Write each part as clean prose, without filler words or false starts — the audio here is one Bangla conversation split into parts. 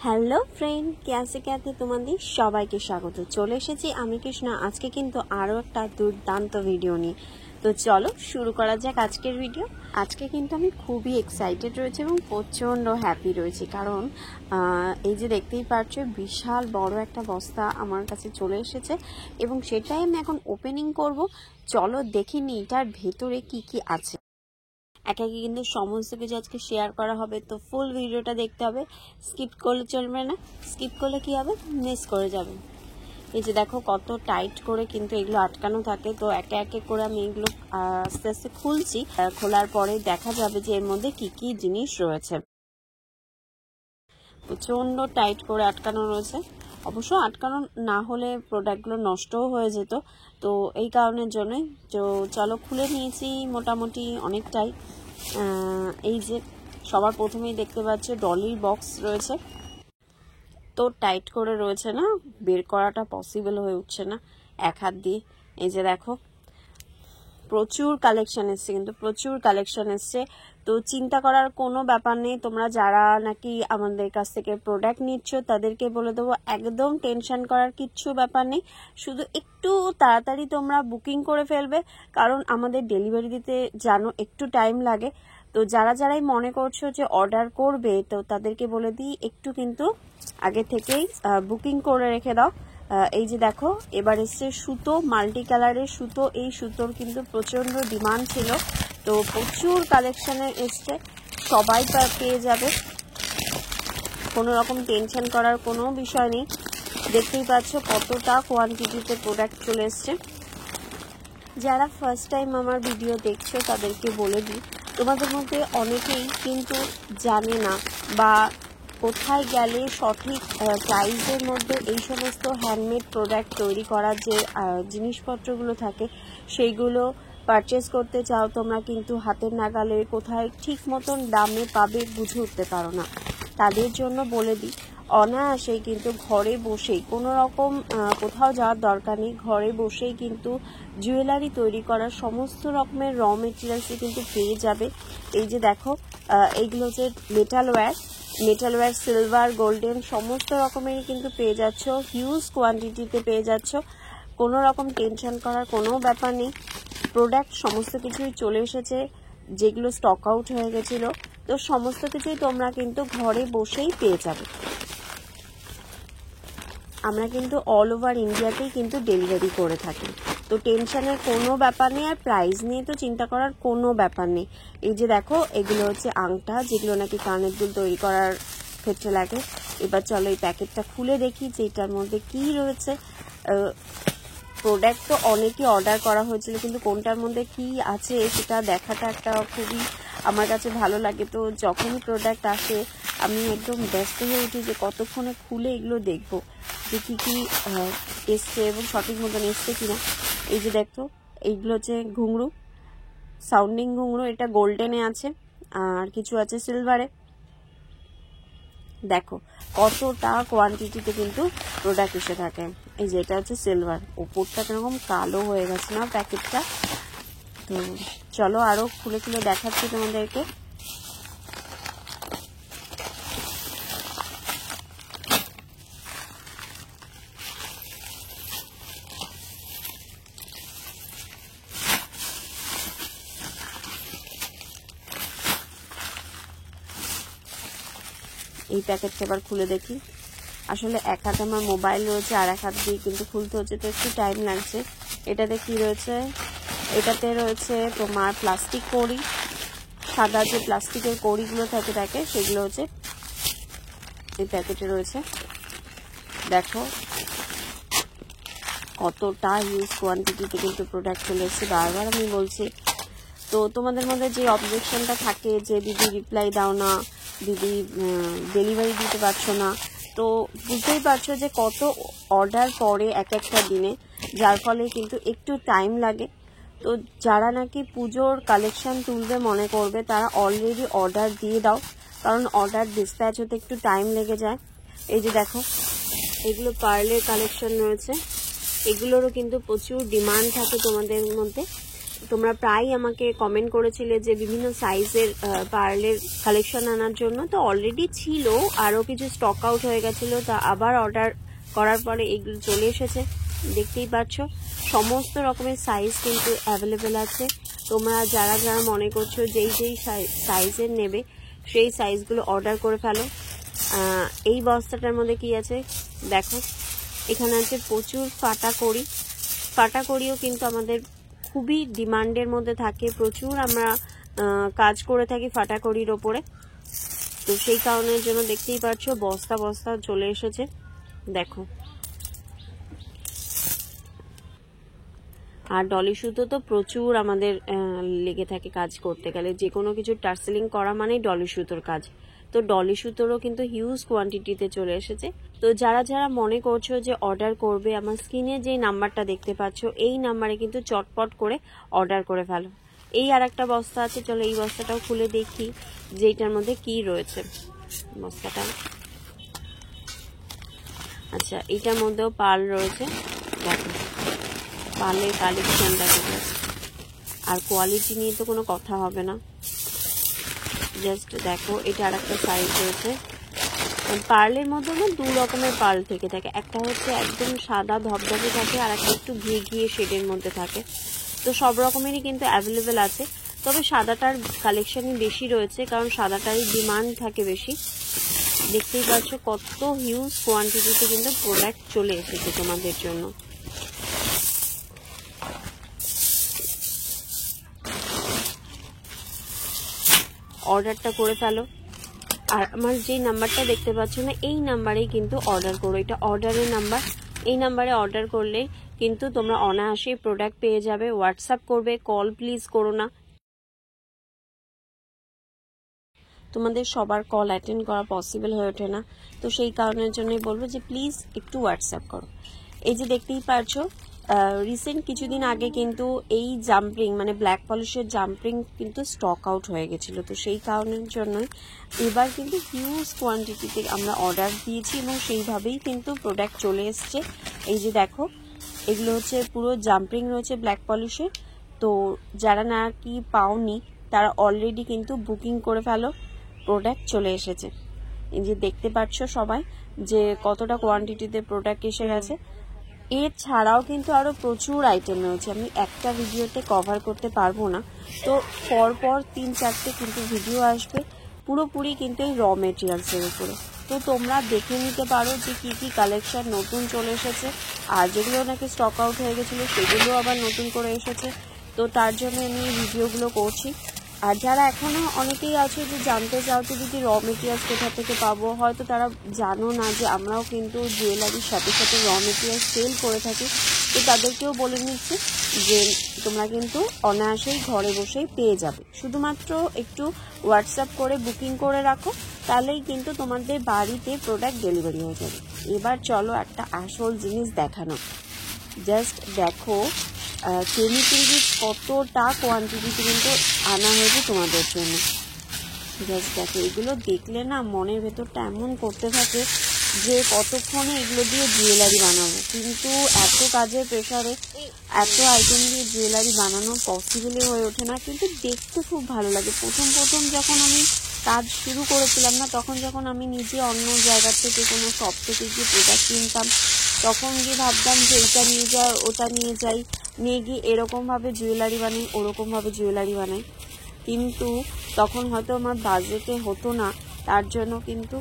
হ্যালো ফ্রেন্ড, ক্যাসে তোমাদের সবাইকে স্বাগত। চলে এসেছি আমি কৃষ্ণা। আজকে কিন্তু আরও একটা দুর্দান্ত ভিডিও নিয়ে। তো চলো শুরু করা যাক আজকের ভিডিও। আজকে কিন্তু আমি খুবই এক্সাইটেড রয়েছি এবং প্রচণ্ড হ্যাপি রয়েছি, কারণ এই যে দেখতেই পাচ্ছ বিশাল বড় একটা বস্তা আমার কাছে চলে এসেছে এবং সেটাই আমি এখন ওপেনিং করব। চলো দেখিনি এটার ভেতরে কি কি আছে। একে একে কিন্তু সমস্ত কিছু আজকে শেয়ার করা হবে, তো ফুল ভিডিওটা দেখতে হবে, স্কিপ করলে চলবে না। স্কিপ করলে কি হবে, মিস করে যাবে। এই যে দেখো কত টাইট করে কিন্তু এগুলো আটকানো থাকে, তো একে একে করে আমি এগুলো আস্তে আস্তে খুলছি। খোলার পরে দেখা যাবে যে এর মধ্যে কি কি জিনিস রয়েছে। প্রচণ্ড টাইট করে আটকানো রয়েছে। অবশ্য আটকানো না হলে প্রোডাক্টগুলো নষ্টও হয়ে যেত, তো এই কারণের জন্যই। তো চলো খুলে নিয়েছি মোটামুটি অনেকটাই। এই যে সবার প্রথমেই দেখতে পাচ্ছি ডলির বক্স রয়েছে, তো টাইট করে রয়েছে না, বের করাটা পসিবল হয়ে উঠছে না এক হাত দিয়ে। এই যে দেখো প্রচুর কালেকশন এসছে, কিন্তু প্রচুর কালেকশন এসছে। তো চিন্তা করার কোনো ব্যাপার নেই। তোমরা যারা নাকি আমাদের কাছ থেকে প্রোডাক্ট নিচ্ছ তাদেরকে বলে দেবো, একদম টেনশন করার কিচ্ছু ব্যাপার নেই। শুধু একটু তাড়াতাড়ি তোমরা বুকিং করে ফেলবে, কারণ আমাদের ডেলিভারি দিতে জানো একটু টাইম লাগে। তো যারাই মনে করছো যে অর্ডার করবে, তো তাদেরকে বলে দিই একটু কিন্তু আগে থেকেই বুকিং করে রেখে দাও। এই যে দেখো এবার এসছে সুতো, মাল্টি কালারের সুতো। এই সুতোর কিন্তু প্রচন্ড ডিমান্ড ছিল, তো প্রচুর কালেকশনের এসছে, সবাই পেয়ে যাবে। কোনো রকম টেনশন করার কোনো বিষয় নেই। দেখতেই পাচ্ছ কতটা কোয়ান্টিটিতে প্রোডাক্ট চলে এসছে। যারা ফার্স্ট টাইম আমার ভিডিও দেখছো তাদেরকে বলে দিই, তোমাদের মধ্যে অনেকেই কিন্তু জানে না বা কোথায় গেলে সঠিক প্রাইসের মধ্যে এই সমস্ত হ্যান্ডমেড প্রোডাক্ট তৈরি করার যে জিনিসপত্রগুলো থাকে সেইগুলো পারচেস করতে চাও, তোমরা কিন্তু হাতের নাগালে কোথায় ঠিক মতন দামে পাবে বুঝে উঠতে পারো না। তাদের জন্য বলে দিই, অনায়াসেই কিন্তু ঘরে বসেই, কোনো রকম কোথাও যাওয়ার দরকার নেই, ঘরে বসেই কিন্তু জুয়েলারি তৈরি করার সমস্ত রকমের র মেটেরিয়ালসই কিন্তু পেয়ে যাবে। এই যে দেখো এইগুলো যে মেটালওয়্যার, সিলভার, গোল্ডেন সমস্ত রকমেরই কিন্তু পেয়ে যাচ্ছ, হিউজ কোয়ান্টিটিতে পেয়ে যাচ্ছ। কোনো রকম টেনশন করার কোনো ব্যাপার নেই। প্রোডাক্ট সমস্ত কিছুই চলে এসেছে, যেগুলো স্টক আউট হয়ে গেছিল, তো সমস্ত কিছুই তোমরা কিন্তু ঘরে বসেই পেয়ে যাবে। আমরা কিন্তু অল ওভার ইন্ডিয়াতেই কিন্তু ডেলিভারি করে থাকি, তো টেনশনের কোনো ব্যাপার নেই। আর প্রাইস নিয়ে তো চিন্তা করার কোনো ব্যাপার নেই। এই যে দেখো এগুলো হচ্ছে আংটা, যেগুলো নাকি কানের দুল তৈরি করার ক্ষেত্রে লাগে। এবার চলো এই প্যাকেটটা খুলে দেখি যে এটার মধ্যে কি রয়েছে। প্রোডাক্ট তো অনেকই অর্ডার করা হয়েছিল, কিন্তু কোনটার মধ্যে কি আছে সেটা দেখাটা একটা খুবই আমার কাছে ভালো লাগে। তো যখনই প্রোডাক্ট আসে আমি একদম ব্যস্ত হয়ে উঠি যে কতক্ষণে খুলে এগুলো দেখবো যে কী কী এসছে এবং সঠিক মতন এসছে কিনা। এই যে দেখো এইগুলো হচ্ছে ঘুঙরু, সাউন্ডিং ঘুঙরু। এটা গোল্ডেনে আছে আর কিছু আছে সিলভারে। দেখো কতটা কোয়ান্টিটিতে কিন্তু প্রোডাক্ট এসে থাকে। এই যে এটা হচ্ছে সিলভার, ওপরটা কিরকম কালো হয়ে গেছে না প্যাকেটটা। তো চলো আরো খুলে খুলে দেখাচ্ছি তোমাদেরকে। এই প্যাকেটটা এবার খুলে দেখি। আসলে এক হাতে আমার মোবাইল রয়েছে আর এক হাত দিয়ে কিন্তু খুলতে হচ্ছে, তো একটু টাইম লাগছে। এটাতে কি রয়েছে, এটাতে রয়েছে তোমার প্লাস্টিক কড়ি, সাদা যে প্লাস্টিকের কড়িগুলো থাকে সেগুলো হচ্ছে এই প্যাকেটে রয়েছে। দেখো কতটা হিউজ কোয়ান্টিটিতে কিন্তু প্রোডাক্ট চলে এসেছে, বারবার আমি বলছি। তো তোমাদের মধ্যে যে অবজেকশনটা থাকে যে দিদি রিপ্লাই দাও না, দিদি ডেলিভারি দিতে পারছো না, তো বুঝতেই পারছো যে কত অর্ডার পড়ে এক একটা দিনে, যার ফলে কিন্তু একটু টাইম লাগে। তো যারা নাকি পুজোর কালেকশন তুলবে মনে করবে, তারা অলরেডি অর্ডার দিয়ে দাও, কারণ অর্ডার ডিসপ্যাচ হতে একটু টাইম লেগে যায়। এই যে দেখো এগুলো পার্লের কালেকশন রয়েছে, এগুলোরও কিন্তু প্রচুর ডিমান্ড থাকে তোমাদের মধ্যে। তোমরা প্রায় আমাকে কমেন্ট করেছিলে যে বিভিন্ন সাইজের পার্লের কালেকশন আনার জন্য। তো অলরেডি ছিল, আরও কিছু স্টক আউট হয়ে গেছিলো, তা আবার অর্ডার করার পরে এগুলো চলে এসেছে। দেখতেই পাচ্ছ সমস্ত রকমের সাইজ কিন্তু অ্যাভেলেবেল আছে। তোমরা যারা যারা মনে করছো যেই সাইজের নেবে সেই সাইজগুলো অর্ডার করে ফেলো। এই বস্তাটার মধ্যে কি আছে দেখো, এখানে আছে প্রচুর ফাটা কড়িও কিন্তু আমাদের খুবই ডিমান্ডের মধ্যে থাকে, প্রচুর আমরা কাজ করে থাকি ফাটা কড়ির ওপরে। তো সেই কারণের জন্য দেখতেই পাচ্ছ বস্তা বস্তা চলে এসেছে। দেখো, আর ডলি সুতো তো প্রচুর আমাদের লেগে থাকে কাজ করতে গেলে, যে কোনো কিছু টার্সেলিং করা মানেই ডলি সুতোর কাজ। তো ডলি সুতোরও কিন্তু হিউজ কোয়ান্টিটিতে চলে এসেছে। তো যারা যারা মনে করছো যে অর্ডার করবে, আমার স্ক্রিনে যেই নাম্বারটা দেখতে পাচ্ছ এই নাম্বারে কিন্তু চটপট করে অর্ডার করে ফেলো। এই আর একটা বস্তা আছে, চলো এই বস্তাটাও খুলে দেখি যে এটার মধ্যে কি রয়েছে। বস্তাটা, আচ্ছা এইটার মধ্যেও পার্ল রয়েছে। দেখো পার্লের কালেকশনটা ঠিক আছে, আর কোয়ালিটি নিয়ে তো কোনো কথা হবে না। জাস্ট দেখো, এটা আর একটা সাইজ রয়েছে। পার্লের মধ্যে না দু রকমের পার্ল থেকে থাকে, একটা হচ্ছে একদম সাদা ধবধবে থাকে, আর একটা একটু ঘিয়ে ঘিয়ে শেডের মধ্যে থাকে। তো সব রকমেরই কিন্তু অ্যাভেলেবেল আছে, তবে সাদাটার কালেকশনই বেশি রয়েছে, কারণ সাদাটারই ডিমান্ড থাকে বেশি। দেখতেই পাচ্ছ কত হিউজ কোয়ান্টিটিতে কিন্তু প্রোডাক্ট চলে এসেছে তোমাদের জন্য। অর্ডারটা করে ফেলো, আর আমার যে নাম্বারটা দেখতে পাচ্ছ না এই নাম্বারেই কিন্তু অর্ডার করো, এটা অর্ডারের নাম্বার। এই নাম্বারে অর্ডার করলে কিন্তু তোমরা অনায়াসেই প্রোডাক্ট পেয়ে যাবে। হোয়াটসঅ্যাপ করবে, কল প্লিজ করো না, তোমাদের সবার কল অ্যাটেন্ড করা পসিবল হয়ে ওঠে না। তো সেই কারণের জন্যই বলবো যে প্লিজ একটু হোয়াটসঅ্যাপ করো। এই যে দেখতেই পারছো রিসেন্ট কিছুদিন আগে কিন্তু এই জাম্পিং মানে ব্ল্যাক পলিশের জাম্পিং কিন্তু স্টক আউট হয়ে গেছিলো। তো সেই কারণের জন্যই এবার কিন্তু হিউজ কোয়ান্টিটিতে আমরা অর্ডার দিয়েছি এবং সেইভাবেই কিন্তু প্রোডাক্ট চলে এসছে। এই যে দেখো, এগুলো হচ্ছে পুরো জাম্পিং রয়েছে ব্ল্যাক পলিশের। তো যারা নাকি পাওনি তারা অলরেডি কিন্তু বুকিং করে ফেলো, প্রোডাক্ট চলে এসেছে। এই যে দেখতে পাচ্ছ সবাই যে কতটা কোয়ান্টিটিতে প্রোডাক্ট এসে গেছে। এছাড়াও কিন্তু আরও প্রচুর আইটেম রয়েছে, আমি একটা ভিডিওতে কভার করতে পারবো না। তো পরপর 3-4টে কিন্তু ভিডিও আসবে পুরোপুরি কিন্তু এই র মেটেরিয়ালসের উপরে। তো তোমরা দেখে নিতে পারো যে কি কি কালেকশন নতুন চলে এসেছে, আর যেগুলো নাকি স্টক আউট হয়ে গেছিলো সেগুলো আবার নতুন করে এসেছে। তো তার জন্য আমি ভিডিওগুলো করছি। আর যারা এখনও অনেকেই আছে যে জানতে চাও যে দিদি র মেটেরিয়ালস কোথা থেকে পাবো, হয়তো তারা জানো না যে আমরাও কিন্তু জুয়েলারির সাথে সাথে র মেটেরিয়ালস সেল করে থাকি। তো তাদেরকেও বলে নিচ্ছি যে তোমরা কিন্তু অনায়াসেই ঘরে বসেই পেয়ে যাবে, শুধুমাত্র একটু হোয়াটসঅ্যাপ করে বুকিং করে রাখো, তাহলেই কিন্তু তোমাদের বাড়িতে প্রোডাক্ট ডেলিভারি হয়ে যাবে। এবার চলো একটা আসল জিনিস দেখানো, জাস্ট দেখো কেমিক্যাল বিটস কতটা কোয়ান্টিটিতে কিন্তু আনা হয়েছে তোমাদের জন্য। জাস্ট দেখো, এগুলো দেখলে না মনের ভেতরটা এমন করতে থাকে যে কতক্ষণে এগুলো দিয়ে জুয়েলারি বানাবো, কিন্তু এত কাজের প্রেশারে এত আইটেম দিয়ে জুয়েলারি বানানো পসিবলই হয়ে ওঠে না, কিন্তু দেখতে খুব ভালো লাগে। প্রথম যখন আমি কাজ শুরু করেছিলাম না, তখন যখন আমি নিজে অন্য জায়গা থেকে কোনো শপ থেকে গিয়ে প্রোডাক্ট কিনতাম, তখন গিয়ে ভাবতাম যে এটা নিয়ে যাই ওটা নিয়ে যাই, নিয়ে গিয়ে এরকমভাবে জুয়েলারি বানাই ওরকমভাবে জুয়েলারি বানাই, কিন্তু তখন হয়তো আমার বাজেটে হতো না, তার জন্য কিন্তু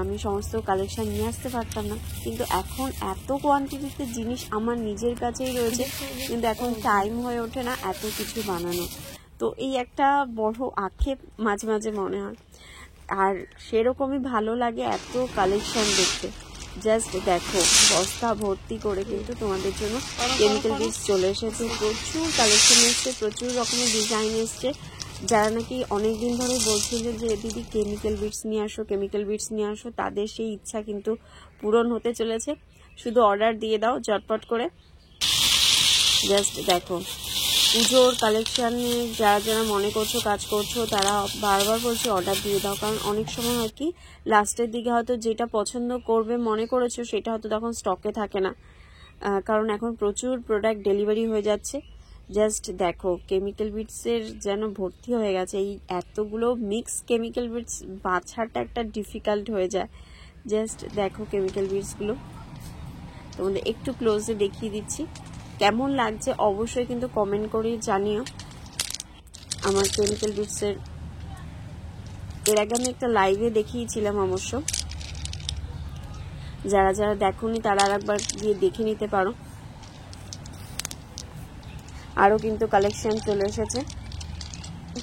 আমি সমস্ত কালেকশন নিয়ে আসতে পারতাম না। কিন্তু এখন এত কোয়ান্টিটিতে জিনিস আমার নিজের কাছেই রয়েছে, কিন্তু এখন টাইম হয়ে ওঠে না এত কিছু বানানো। তো এই একটা বড় আক্ষেপ মাঝে মাঝে মনে হয়, আর সেরকমই ভালো লাগে এত কালেকশন দেখতে। জাস্ট দেখো, বস্তা ভর্তি করে কিন্তু তোমাদের জন্য কেমিক্যাল বিটস চলে এসেছে, প্রচুর কালেকশন এসছে, প্রচুর রকমের ডিজাইন এসছে। যারা নাকি অনেক দিন ধরে বলছিল যে দিদি কেমিক্যাল বিটস নিয়ে আসো কেমিক্যাল বিটস নিয়ে আসো, তাদের সেই ইচ্ছা কিন্তু পূরণ হতে চলেছে। শুধু অর্ডার দিয়ে দাও ঝটপট করে। জাস্ট দেখো, পুজোর কালেকশন নিয়ে যারা যারা মনে করছো কাজ করছো তারা বারবার বলছে অর্ডার দিয়ে দাও, কারণ অনেক সময় হয় কি লাস্টের দিকে হয়তো যেটা পছন্দ করবে মনে করেছো সেটা হয়তো তখন স্টকে থাকে না, কারণ এখন প্রচুর প্রোডাক্ট ডেলিভারি হয়ে যাচ্ছে। জাস্ট দেখো কেমিক্যাল বিটসের যেন ভর্তি হয়ে গেছে। এই এতগুলো মিক্স কেমিক্যাল বিটস বাছাটা একটা ডিফিকাল্ট হয়ে যায়। জাস্ট দেখো কেমিক্যাল বিটসগুলো, তোমাদের একটু ক্লোজে দেখিয়ে দিচ্ছি। কেমন লাগছে অবশ্যই কিন্তু কমেন্ট করে জানিও। আমার কেমিক্যাল বিটসের এর আগে আমি একটা লাইভে দেখিয়েছিলাম অবশ্য, যারা যারা দেখোনি তারা আর একবার গিয়ে দেখে নিতে পারো। আরও কিন্তু কালেকশন চলে এসেছে,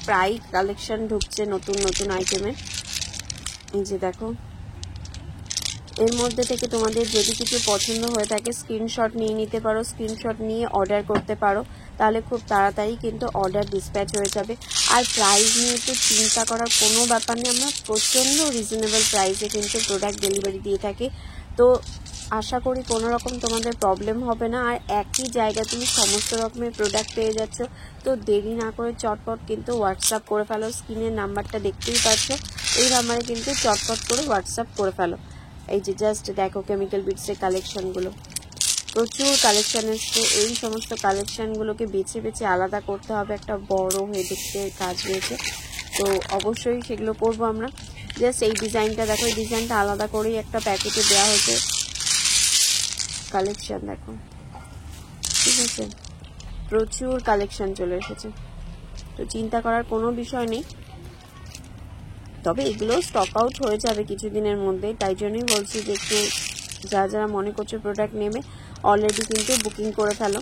প্রায় কালেকশন ঢুকছে নতুন নতুন আইটেমের। এই যে দেখো, এর মধ্যে থেকে তোমাদের যদি কিছু পছন্দ হয়ে থাকে স্ক্রিনশট নিয়ে নিতে পারো, স্ক্রিনশট নিয়ে অর্ডার করতে পারো, তাহলে খুব তাড়াতাড়ি কিন্তু অর্ডার ডিসপ্যাচ হয়ে যাবে। আর প্রাইস নিয়ে তো চিন্তা করার কোনো ব্যাপার নেই, আমরা প্রচণ্ড রিজনেবল প্রাইসে কিন্তু প্রোডাক্ট ডেলিভারি দিয়ে থাকি। তো আশা করি কোনো রকম তোমাদের প্রবলেম হবে না, আর একই জায়গায় তুমি সমস্ত রকমের প্রোডাক্ট পেয়ে যাচ্ছ। তো দেরি না করে চটপট কিন্তু হোয়াটসঅ্যাপ করে ফেলো, স্ক্রিনের নাম্বারটা দেখতেই পাচ্ছ, এই নাম্বারে কিন্তু চটপট করে হোয়াটসঅ্যাপ করে ফেলো। এই যে জাস্ট দেখো কেমিক্যাল বিটসের কালেকশনগুলো, প্রচুর কালেকশন এসছে। এই সমস্ত কালেকশনগুলোকে বেছে বেছে আলাদা করতে হবে, একটা বড় হেডেকের কাজ রয়েছে, তো অবশ্যই সেগুলো করবো আমরা। জাস্ট এই ডিজাইনটা দেখো, এই ডিজাইনটা আলাদা করেই একটা প্যাকেটে দেওয়া হয়েছে। কালেকশন দেখো, ঠিক আছে, প্রচুর কালেকশন চলে এসেছে, তো চিন্তা করার কোনো বিষয় নেই। তবে এগুলো স্টক আউট হয়ে যাবে কিছুদিনের মধ্যে, তাই জন্যই বলছি যে একটু যারা যারা মনে করছো প্রোডাক্ট নেবে অলরেডি কিন্তু বুকিং করে ফেলো।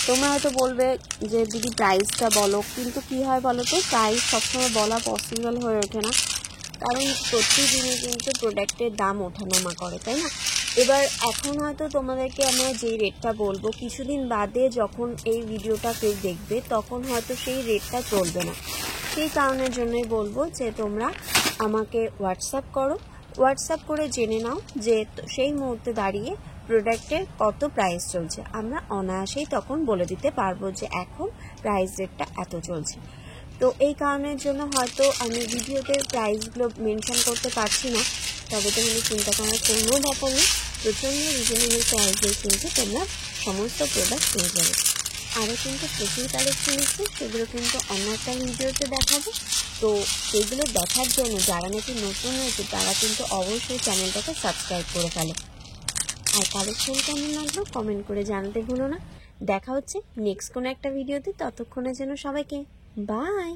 তোমরা হয়তো বলবে যে দিদি প্রাইসটা বলো, কিন্তু কি হয় বলো তো, প্রাইস সবসময় বলা পসিবল হয়ে ওঠে না, কারণ প্রতিদিনই কিন্তু প্রোডাক্টের দাম ওঠানামা করে, তাই না? এবার এখন হয়তো তোমাদেরকে আমরা যেই রেটটা বলবো, কিছুদিন বাদে যখন এই ভিডিওটা কেউ দেখবে তখন হয়তো সেই রেটটা চলবে না। সেই কারণের জন্যই বলবো যে তোমরা আমাকে হোয়াটসঅ্যাপ করো, হোয়াটসঅ্যাপ করে জেনে নাও যে সেই মুহূর্তে দাঁড়িয়ে প্রোডাক্টের কত প্রাইস চলছে। আমরা অনায়াসেই তখন বলে দিতে পারবো যে এখন প্রাইস রেটটা এত চলছে। তো এই কারণের জন্য হয়তো আমি ভিডিওতে প্রাইসগুলো মেনশন করতে পারছি না, তবে তোমাদের চিন্তা করার কোনো ব্যাপার নেই, প্রচণ্ড রিজনেবল প্রাইসে কিন্তু তোমরা সমস্ত প্রোডাক্ট পেয়ে যাবে। আরও কিন্তু প্রচুর কালেকশন আছে, সেগুলো কিন্তু অন্য একটা ভিডিওতে দেখাবো। তো সেগুলো দেখার জন্য যারা নাকি নতুন হয়েছে তারা কিন্তু অবশ্যই চ্যানেলটাকে সাবস্ক্রাইব করে ফেলো। আর কালেকশন কেমন লাগলো কমেন্ট করে জানাতে ভুলো না। দেখা হচ্ছে নেক্সট কোনো একটা ভিডিওতে, ততক্ষণের জন্য সবাইকে বাই।